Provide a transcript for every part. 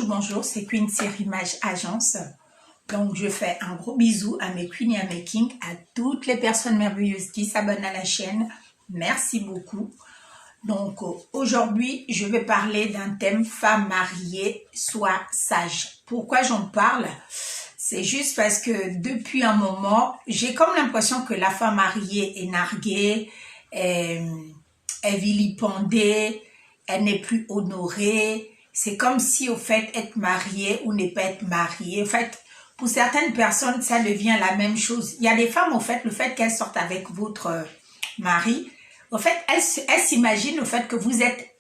Bonjour, c'est Queen Image Agence. Donc, je fais un gros bisou à mes queens et à mes kings, à toutes les personnes merveilleuses qui s'abonnent à la chaîne. Merci beaucoup. Donc, aujourd'hui, je vais parler d'un thème femme mariée, soit sage. Pourquoi j'en parle? C'est juste parce que depuis un moment, j'ai comme l'impression que la femme mariée est narguée, est vilipendée, elle n'est plus honorée. C'est comme si, au fait, être mariée ou ne pas être mariée, au fait, pour certaines personnes, ça devient la même chose. Il y a des femmes, au fait, le fait qu'elles sortent avec votre mari, au fait, elles s'imaginent au fait que vous êtes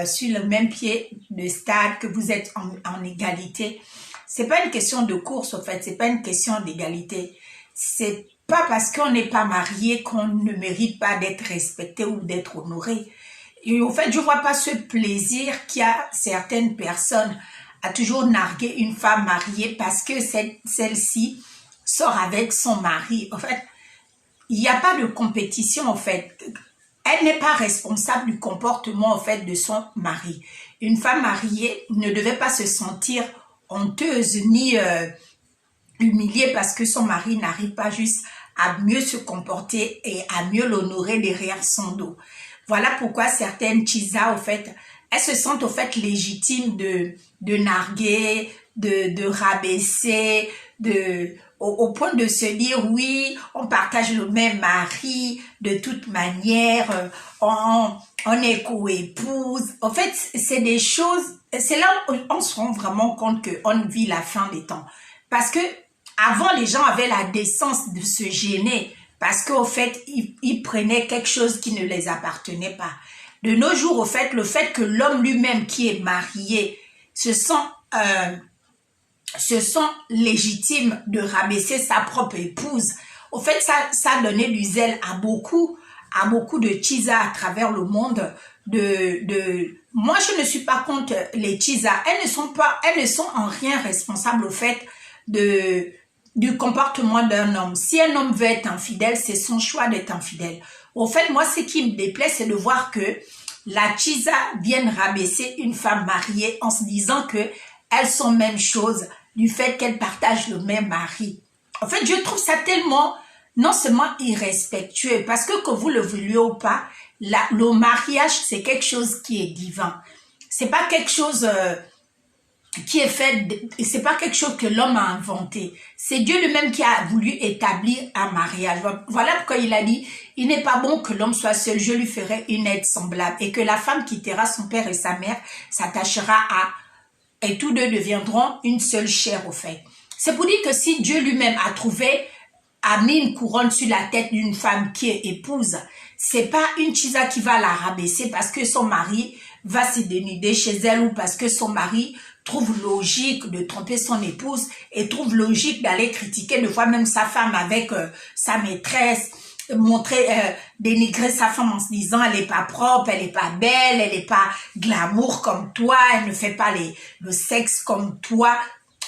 sur le même pied de stade, que vous êtes en égalité. C'est pas une question de course, au fait, c'est pas une question d'égalité. C'est pas parce qu'on n'est pas marié qu'on ne mérite pas d'être respecté ou d'être honoré. Et au fait, je vois pas ce plaisir qu'il y a certaines personnes à toujours narguer une femme mariée parce que celle-ci sort avec son mari. En fait, il n'y a pas de compétition, en fait. Elle n'est pas responsable du comportement, en fait, de son mari. Une femme mariée ne devait pas se sentir honteuse ni humiliée parce que son mari n'arrive pas juste à mieux se comporter et à mieux l'honorer derrière son dos. Voilà pourquoi certaines Chisa, au fait, elles se sentent au fait légitimes de narguer, de rabaisser, au point de se dire oui, on partage le même mari, de toute manière, on est co-épouse. En fait, c'est des choses, c'est là où on se rend vraiment compte qu'on vit la fin des temps. Parce que avant, les gens avaient la décence de se gêner parce qu'au fait, ils prenaient quelque chose qui ne les appartenait pas. De nos jours, au fait, le fait que l'homme lui-même qui est marié se sent légitime de rabaisser sa propre épouse. Au fait, ça a donné du zèle à beaucoup de Chisa à travers le monde. Moi, je ne suis pas contre les Chisa. Elles ne sont en rien responsables au fait du comportement d'un homme. Si un homme veut être infidèle, c'est son choix d'être infidèle. Au fait, moi, ce qui me déplaît, c'est de voir que la Chisa vienne rabaisser une femme mariée en se disant que elles sont même chose du fait qu'elles partagent le même mari. En fait, je trouve ça tellement, non seulement irrespectueux, parce que vous le vouliez ou pas, le mariage, c'est quelque chose qui est divin. C'est pas quelque chose qui est fait, c'est pas quelque chose que l'homme a inventé. C'est Dieu lui-même qui a voulu établir un mariage. Voilà pourquoi il a dit, il n'est pas bon que l'homme soit seul, je lui ferai une aide semblable. Et que la femme quittera son père et sa mère, s'attachera et tous deux deviendront une seule chair au fait. C'est pour dire que si Dieu lui-même a mis une couronne sur la tête d'une femme qui est épouse, c'est pas une Chisa qui va la rabaisser parce que son mari va se dénuder chez elle ou parce que son mari trouve logique de tromper son épouse et trouve logique d'aller critiquer de fois même sa femme avec sa maîtresse, dénigrer sa femme en se disant elle est pas propre, elle est pas belle, elle est pas glamour comme toi, elle ne fait pas le sexe comme toi.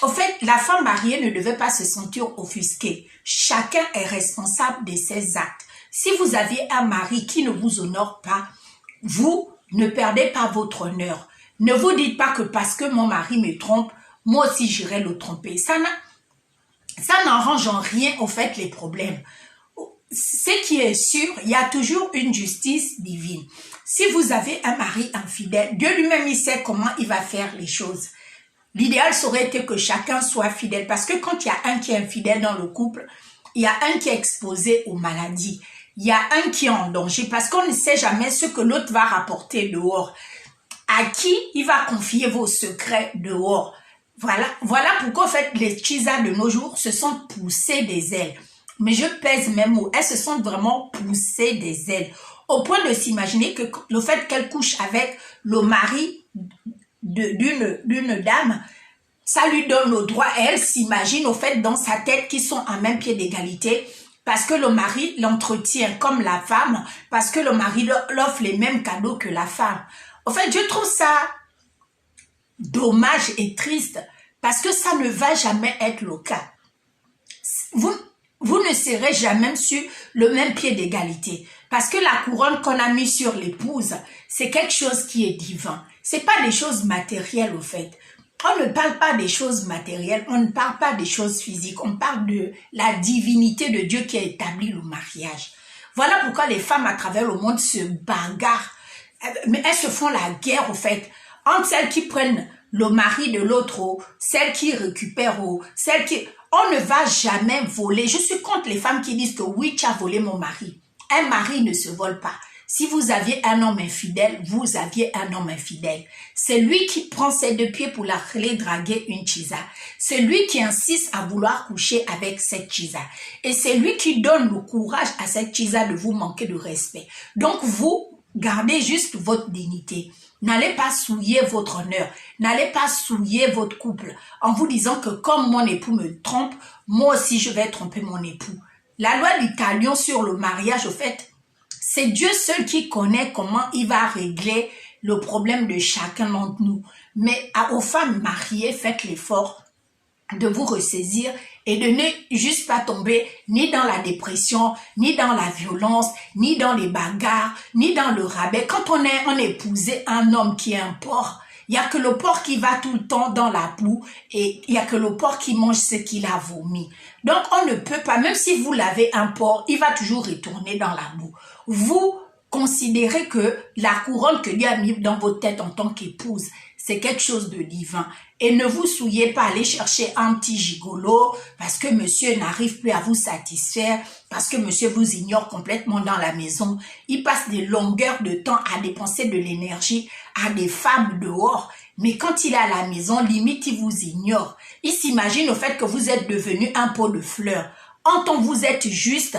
En fait, la femme mariée ne devait pas se sentir offusquée. Chacun est responsable de ses actes. Si vous aviez un mari qui ne vous honore pas, vous ne perdez pas votre honneur. Ne vous dites pas que parce que mon mari me trompe, moi aussi j'irai le tromper. Ça n'arrange en rien au fait les problèmes. Ce qui est sûr, il y a toujours une justice divine. Si vous avez un mari infidèle, Dieu lui-même il sait comment il va faire les choses. L'idéal serait été que chacun soit fidèle parce que quand il y a un qui est infidèle dans le couple, il y a un qui est exposé aux maladies. Il y a un qui est en danger parce qu'on ne sait jamais ce que l'autre va rapporter dehors. À qui il va confier vos secrets dehors. Voilà pourquoi en fait les Chisa de nos jours se sont poussées des ailes. Mais je pèse mes mots, elles se sont vraiment poussées des ailes. Au point de s'imaginer que le fait qu'elles couchent avec le mari d'une dame, ça lui donne le droit, et elle s'imagine au fait dans sa tête qu'ils sont à même pied d'égalité, parce que le mari l'entretient comme la femme, parce que le mari l'offre les mêmes cadeaux que la femme. En fait, je trouve ça dommage et triste parce que ça ne va jamais être le cas. Vous ne serez jamais sur le même pied d'égalité parce que la couronne qu'on a mise sur l'épouse, c'est quelque chose qui est divin. C'est pas des choses matérielles au fait. On ne parle pas des choses matérielles, on ne parle pas des choses physiques, on parle de la divinité de Dieu qui a établi le mariage. Voilà pourquoi les femmes à travers le monde se bagarrent, mais elles se font la guerre au fait, entre celles qui prennent le mari de l'autre, celles qui récupèrent, celles qui... On ne va jamais voler. Je suis contre les femmes qui disent que oui, tu as volé mon mari. Un mari ne se vole pas. Si vous aviez un homme infidèle, vous aviez un homme infidèle. C'est lui qui prend ses deux pieds pour aller draguer une chisa. C'est lui qui insiste à vouloir coucher avec cette chisa. Et c'est lui qui donne le courage à cette chisa de vous manquer de respect. Donc vous, gardez juste votre dignité. N'allez pas souiller votre honneur. N'allez pas souiller votre couple en vous disant que comme mon époux me trompe, moi aussi je vais tromper mon époux. La loi du talion sur le mariage, au fait, c'est Dieu seul qui connaît comment il va régler le problème de chacun d'entre nous. Mais aux femmes mariées, faites l'effort de vous ressaisir et de ne juste pas tomber ni dans la dépression, ni dans la violence, ni dans les bagarres, ni dans le rabais. Quand on a épousé un homme qui est un porc, il n'y a que le porc qui va tout le temps dans la boue et il n'y a que le porc qui mange ce qu'il a vomi. Donc on ne peut pas, même si vous l'avez un porc, il va toujours retourner dans la boue. Vous considérez que la couronne que Dieu a mise dans votre tête en tant qu'épouse, c'est quelque chose de divin. Et ne vous souillez pas à aller chercher un petit gigolo parce que monsieur n'arrive plus à vous satisfaire, parce que monsieur vous ignore complètement dans la maison. Il passe des longueurs de temps à dépenser de l'énergie à des femmes dehors. Mais quand il est à la maison, limite, il vous ignore. Il s'imagine au fait que vous êtes devenu un pot de fleurs. En tant que vous êtes juste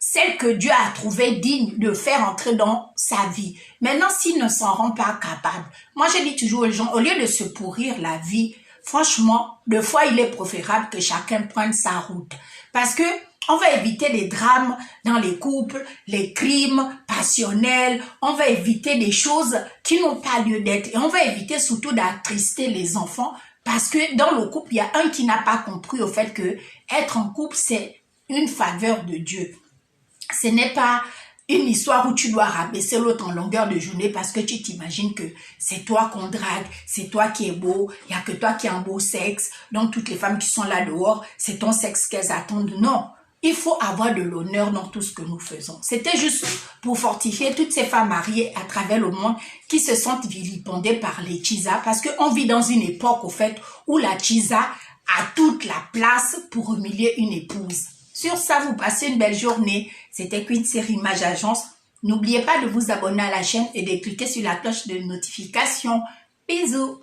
celle que Dieu a trouvée digne de faire entrer dans sa vie. Maintenant, s'il ne s'en rend pas capable, moi je dis toujours aux gens, au lieu de se pourrir la vie, franchement, des fois il est préférable que chacun prenne sa route. Parce que on va éviter des drames dans les couples, les crimes passionnels, on va éviter des choses qui n'ont pas lieu d'être. Et on va éviter surtout d'attrister les enfants parce que dans le couple, il y a un qui n'a pas compris au fait que être en couple, c'est une faveur de Dieu. Ce n'est pas une histoire où tu dois rabaisser l'autre en longueur de journée parce que tu t'imagines que c'est toi qu'on drague, c'est toi qui es beau, il n'y a que toi qui as un beau sexe. Donc toutes les femmes qui sont là dehors, c'est ton sexe qu'elles attendent. Non, il faut avoir de l'honneur dans tout ce que nous faisons. C'était juste pour fortifier toutes ces femmes mariées à travers le monde qui se sentent vilipendées par les chisas parce qu'on vit dans une époque au fait où la chisa a toute la place pour humilier une épouse. Sur ça, vous passez une belle journée. C'était Queen Série Image Agence. N'oubliez pas de vous abonner à la chaîne et de cliquer sur la cloche de notification. Bisous.